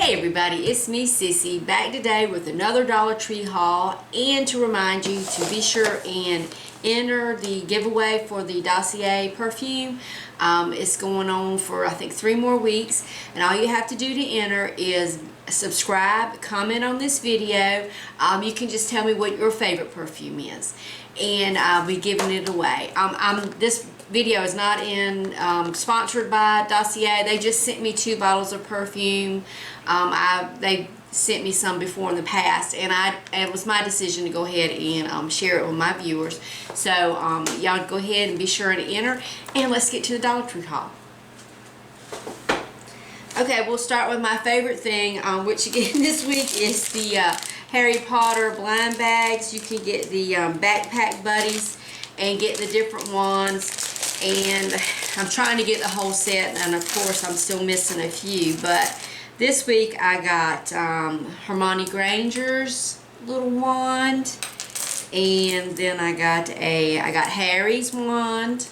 Hey everybody, it's me Sissy, back today with another Dollar Tree haul, and to remind you to be sure and enter the giveaway for the Dossier perfume. It's going on for I think 3 more weeks, and all you have to do to enter is subscribe, comment on this video. You can just tell me what your favorite perfume is, and I'll be giving it away. This video is not sponsored by Dossier. They just sent me 2 bottles of perfume. They sent me some before in the past, and it was my decision to go ahead and share it with my viewers. So y'all go ahead and be sure to enter, and let's get to the Dollar Tree haul. Okay, we'll start with my favorite thing, which again this week is the Harry Potter blind bags. You can get the backpack buddies and get the different ones. And I'm trying to get the whole set, and of course I'm still missing a few, but this week I got Hermione Granger's little wand, and then I got Harry's wand.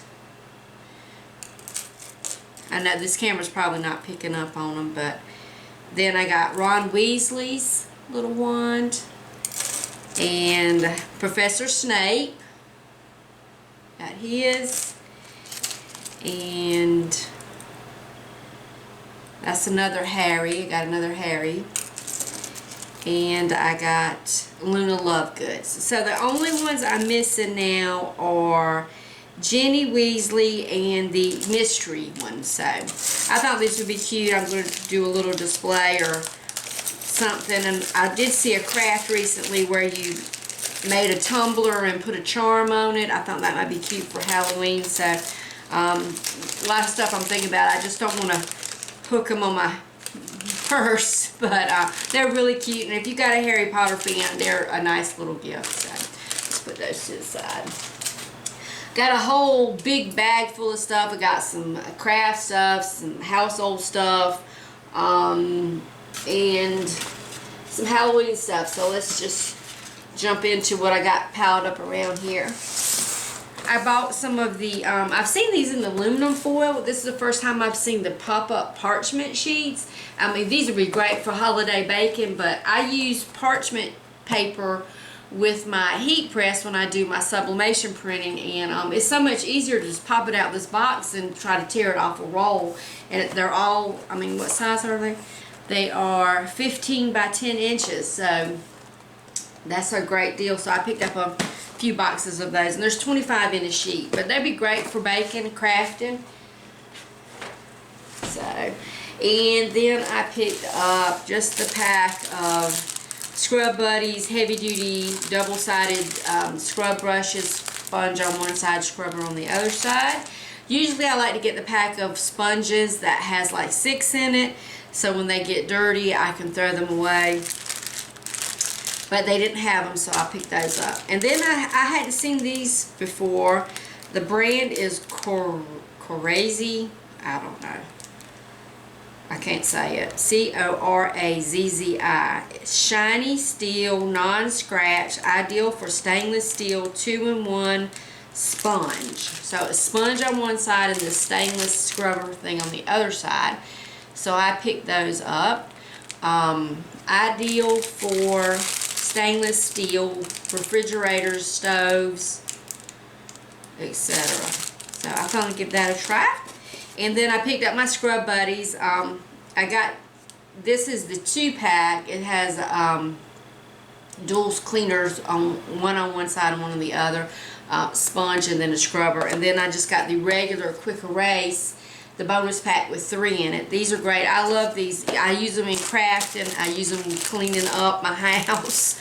I know this camera's probably not picking up on them, but then I got Ron Weasley's little wand, and Professor Snape got his. And that's another Harry. I got another Harry. And I got Luna Lovegoods. So the only ones I'm missing now are Ginny Weasley and the mystery one. So I thought this would be cute. I'm going to do a little display or something. And I did see a craft recently where you made a tumbler and put a charm on it. I thought that might be cute for Halloween. So a lot of stuff I'm thinking about. I just don't want to hook them on my purse, but they're really cute, and if you got a Harry Potter fan, they're a nice little gift. So let's put those to the side. Got a whole big bag full of stuff. I got some craft stuff, some household stuff, and some Halloween stuff. So let's just jump into what I got piled up around here. I bought some of the, I've seen these in aluminum foil. This is the first time I've seen the pop-up parchment sheets. I mean, these would be great for holiday baking, but I use parchment paper with my heat press when I do my sublimation printing, and it's so much easier to just pop it out of this box and try to tear it off a roll. And they're all, I mean, what size are they? They are 15 by 10 inches, so that's a great deal. So I picked up a few boxes of those, and there's 25 in a sheet, but they'd be great for baking, crafting. So, and then I picked up just the pack of Scrub Buddies heavy duty double-sided scrub brushes, sponge on one side, scrubber on the other side. Usually I like to get the pack of sponges that has like 6 in it, so when they get dirty I can throw them away. But they didn't have them, so I picked those up. And then I hadn't seen these before. The brand is Corazzi. I don't know. I can't say it. C-O-R-A-Z-Z-I. Shiny steel, non-scratch, ideal for stainless steel 2-in-1 sponge. So a sponge on one side and the stainless scrubber thing on the other side. So I picked those up. Ideal for stainless steel refrigerators, stoves, etc. So I thought I'd give that a try. And then I picked up my Scrub Buddies. I got, this is the 2-pack. It has dual cleaners, one on one side and one on the other, sponge and then a scrubber. And then I just got the regular Quick Erase, the bonus pack with 3 in it. These are great. I love these. I use them in crafting. I use them cleaning up my house.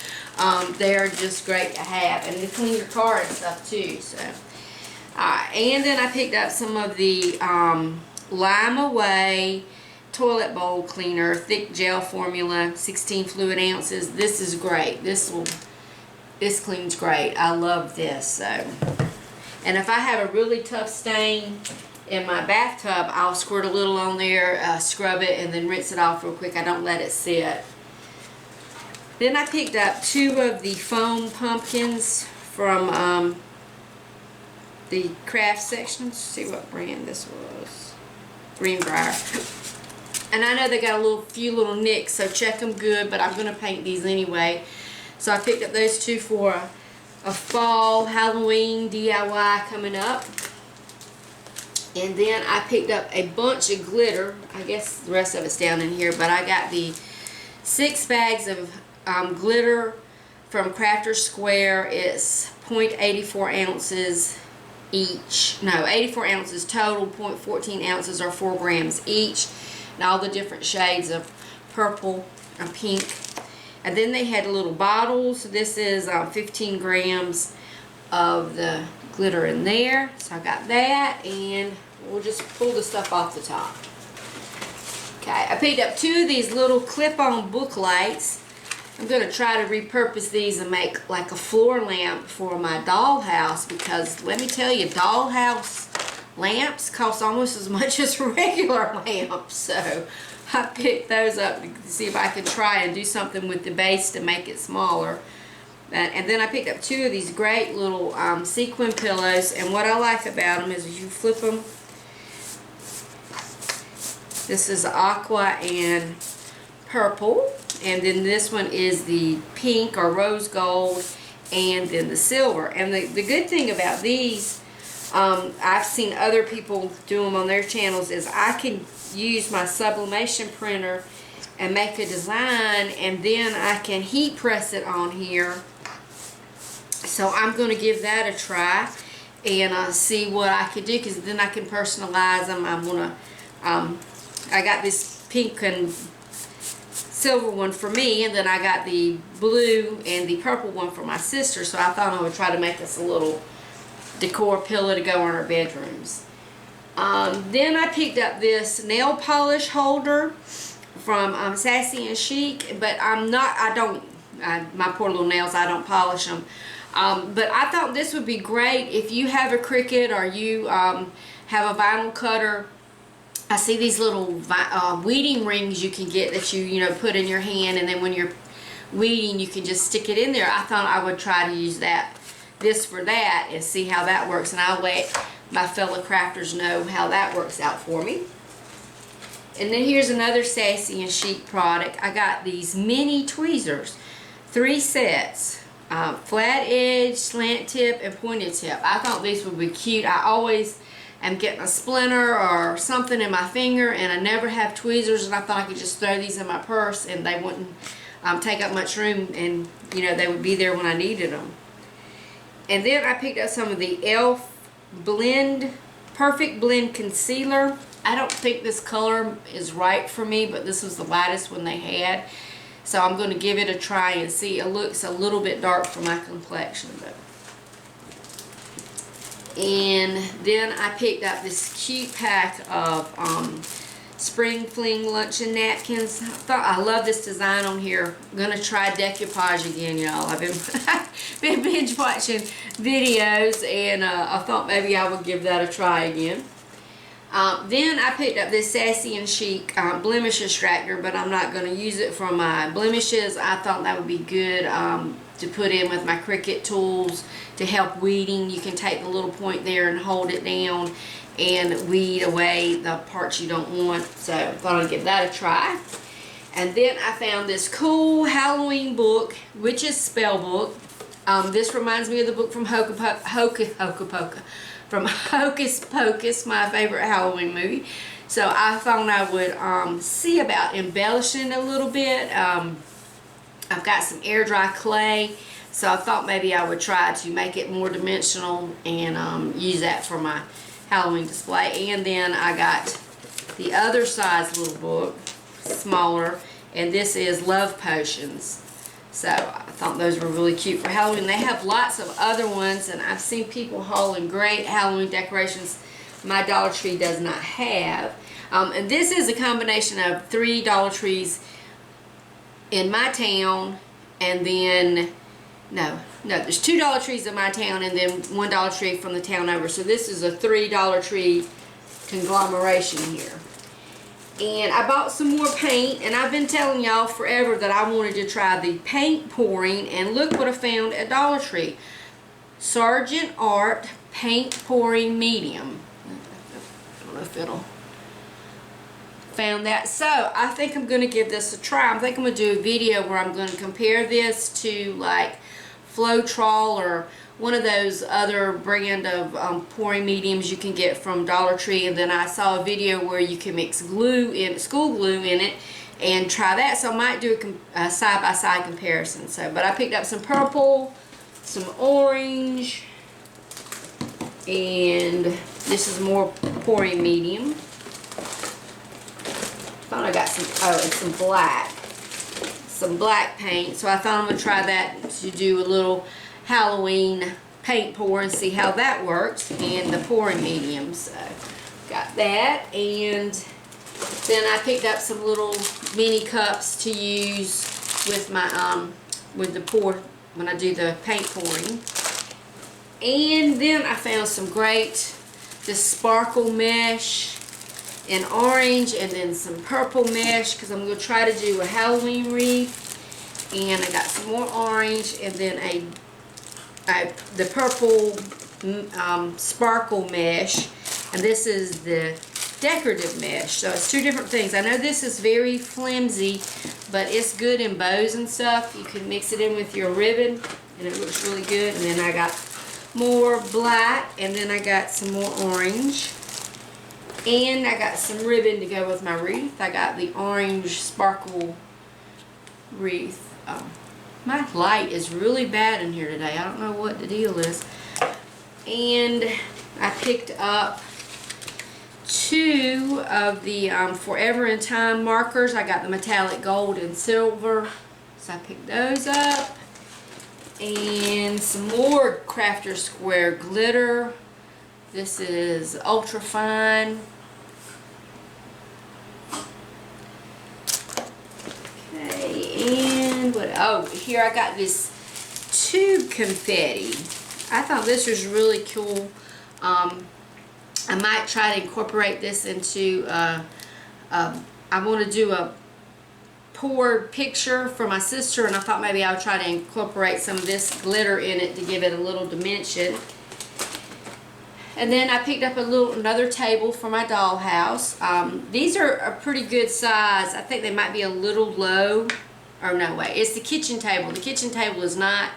They're just great to have, and to clean your car and stuff too. So, and then I picked up some of the Lime Away toilet bowl cleaner, thick gel formula, 16 fluid ounces. This is great. This cleans great. I love this. So, and if I have a really tough stain in my bathtub, I'll squirt a little on there, scrub it, and then rinse it off real quick. I don't let it sit. Then I picked up 2 of the foam pumpkins from the craft section. Let's see what brand this was. Greenbrier. And I know they got a few little nicks, so check them good, but I'm going to paint these anyway. So I picked up those two for a fall Halloween DIY coming up. And then I picked up a bunch of glitter. I guess the rest of it's down in here, but I got the 6 bags of glitter from Crafter's Square. It's 0.84 ounces each. No, 84 ounces total, 0.14 ounces or 4 grams each. And all the different shades of purple and pink. And then they had little bottles. This is 15 grams of the glitter in there. So I got that, and we'll just pull the stuff off the top. Okay, I picked up 2 of these little clip-on book lights. I'm going to try to repurpose these and make like a floor lamp for my dollhouse, because let me tell you, dollhouse lamps cost almost as much as regular lamps. So I picked those up to see if I can try and do something with the base to make it smaller. And then I picked up 2 of these great little sequin pillows, and what I like about them is you flip them. This is aqua and purple, and then this one is the pink or rose gold, and then the silver. And the good thing about these, I've seen other people do them on their channels, is I can use my sublimation printer and make a design, and then I can heat press it on here. So I'm going to give that a try and see what I could do, because then I can personalize them. I'm going to, I got this pink and silver one for me, and then I got the blue and the purple one for my sister. So I thought I would try to make us a little decor pillow to go in our bedrooms. Then I picked up this nail polish holder from Sassy and Chic, but my poor little nails, I don't polish them. But I thought this would be great if you have a Cricut or you have a vinyl cutter. I see these little weeding rings you can get that you put in your hand, and then when you're weeding you can just stick it in there. I thought I would try to use this for that and see how that works, and I'll let my fellow crafters know how that works out for me. And then here's another Sassy and Chic product. I got these mini tweezers, 3 sets. Flat edge, slant tip, and pointed tip. I thought these would be cute. I always am getting a splinter or something in my finger, and I never have tweezers, and I thought I could just throw these in my purse and they wouldn't take up much room, and they would be there when I needed them. And then I picked up some of the e.l.f. Perfect Blend Concealer. I don't think this color is right for me, but this was the lightest one they had. So I'm going to give it a try and see. It looks a little bit dark for my complexion. And then I picked up this cute pack of Spring Fling luncheon napkins. I love this design on here. I'm going to try decoupage again, y'all. I've been binge watching videos, and I thought maybe I would give that a try again. Then I picked up this Sassy and Chic blemish extractor, but I'm not going to use it for my blemishes. I thought that would be good to put in with my Cricut tools to help weeding. You can take the little point there and hold it down and weed away the parts you don't want. So I thought I'd give that a try. And then I found this cool Halloween book, Witch's Spell Book. This reminds me of the book from Hocus Pocus, my favorite Halloween movie. So I thought I would see about embellishing it a little bit. I've got some air dry clay, so I thought maybe I would try to make it more dimensional and use that for my Halloween display. And then I got the other size little book, smaller, and this is Love Potions. So I thought those were really cute for Halloween. They have lots of other ones, and I've seen people hauling great Halloween decorations my Dollar Tree does not have. And this is a combination of 3 Dollar Trees in my town, and then there's 2 Dollar Trees in my town, and then 1 Dollar Tree from the town over. So this is a 3 Dollar Tree conglomeration here. And I bought some more paint, and I've been telling y'all forever that I wanted to try the paint pouring, and look what I found at Dollar Tree. Sargent Art Paint Pouring Medium. I don't know if it'll found that. So I think I'm going to give this a try. I think I'm going to do a video where I'm going to compare this to like Floetrol or one of those other brand of pouring mediums you can get from Dollar Tree. And then I saw a video where you can mix glue in, school glue in it, and try that. So I might do a side-by-side comparison. So, but I picked up some purple, some orange, and this is more pouring medium. Thought I got some, oh, and some black paint. So I thought I'm gonna try that to do a little Halloween paint pour and see how that works, and the pouring medium. So got that, and then I picked up some little mini cups to use with my with the pour when I do the paint pouring. And then I found some great this sparkle mesh in orange, and then some purple mesh because I'm going to try to do a Halloween wreath. And I got some more orange, and then the purple sparkle mesh, and this is the decorative mesh. So it's two different things. I know this is very flimsy, but it's good in bows and stuff. You can mix it in with your ribbon and it looks really good. And then I got more black, and then I got some more orange, and I got some ribbon to go with my wreath. I got the orange sparkle wreath. My light is really bad in here today. I don't know what the deal is. And I picked up two of the Forever in Time markers. I got the metallic gold and silver, so I picked those up. And some more Crafter Square glitter. This is ultra fine. Okay, and what? Oh, here I got this tube confetti. I thought this was really cool. I might try to incorporate this into, I want to do a poured picture for my sister, and I thought maybe I would try to incorporate some of this glitter in it to give it a little dimension. And then I picked up another table for my dollhouse. These are a pretty good size. I think they might be a little low. Or no way, it's the kitchen table. The kitchen table is not,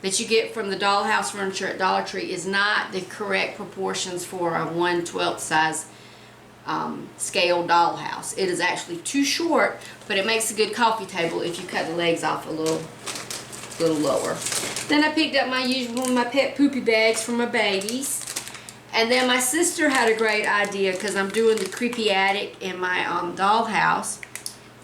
that you get from the Dollhouse furniture at Dollar Tree, is not the correct proportions for a 1/12 size scale dollhouse. It is actually too short, but it makes a good coffee table if you cut the legs off a little lower. Then I picked up my usual, my pet poopy bags for my babies. And then my sister had a great idea, because I'm doing the creepy attic in my dollhouse,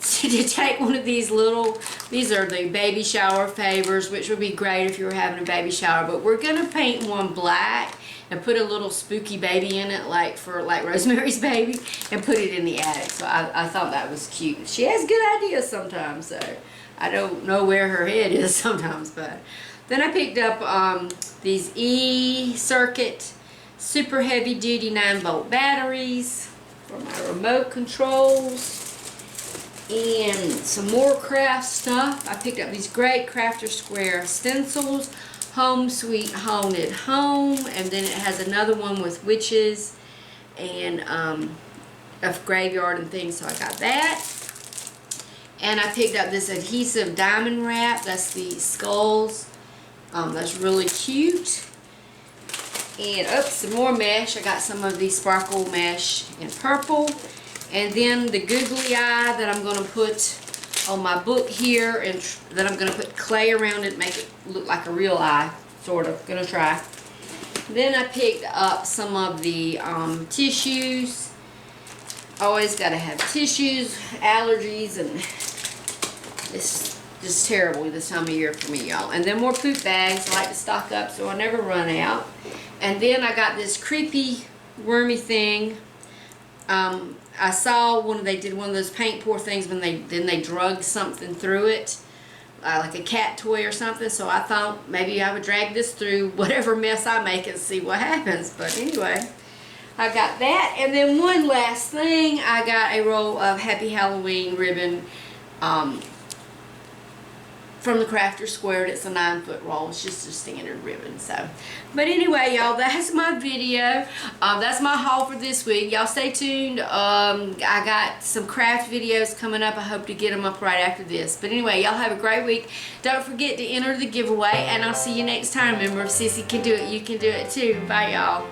to take one of these little, these are the baby shower favors, which would be great if you were having a baby shower, but we're going to paint one black and put a little spooky baby in it, like Rosemary's Baby, and put it in the attic. So I thought that was cute. She has good ideas sometimes, so I don't know where her head is sometimes. But then I picked up these E-Circuit super heavy duty 9-volt batteries for my remote controls. And some more craft stuff. I picked up these great Crafter Square stencils, Home Sweet Haunted Home, and then it has another one with witches and a graveyard and things, so I got that. And I picked up this adhesive diamond wrap. That's the skulls. That's really cute. And oops, some more mesh. I got some of the sparkle mesh in purple. And then the googly eye that I'm going to put on my book here, and that I'm going to put clay around it, make it look like a real eye, sort of. Going to try. Then I picked up some of the tissues. Always got to have tissues, allergies, and it's just terrible this time of year for me, y'all. And then more poop bags. I like to stock up so I never run out. And then I got this creepy wormy thing. I saw they did one of those paint pour things when they drugged something through it, like a cat toy or something. So I thought maybe I would drag this through whatever mess I make and see what happens. But anyway, I got that. And then one last thing, I got a roll of Happy Halloween ribbon from the Crafter Squared. It's a 9-foot roll. It's just a standard ribbon. So, but anyway, y'all, that's my video. That's my haul for this week. Y'all stay tuned. I got some craft videos coming up. I hope to get them up right after this. But anyway, y'all have a great week. Don't forget to enter the giveaway, and I'll see you next time. Remember, if Sissy can do it, you can do it too. Bye, y'all.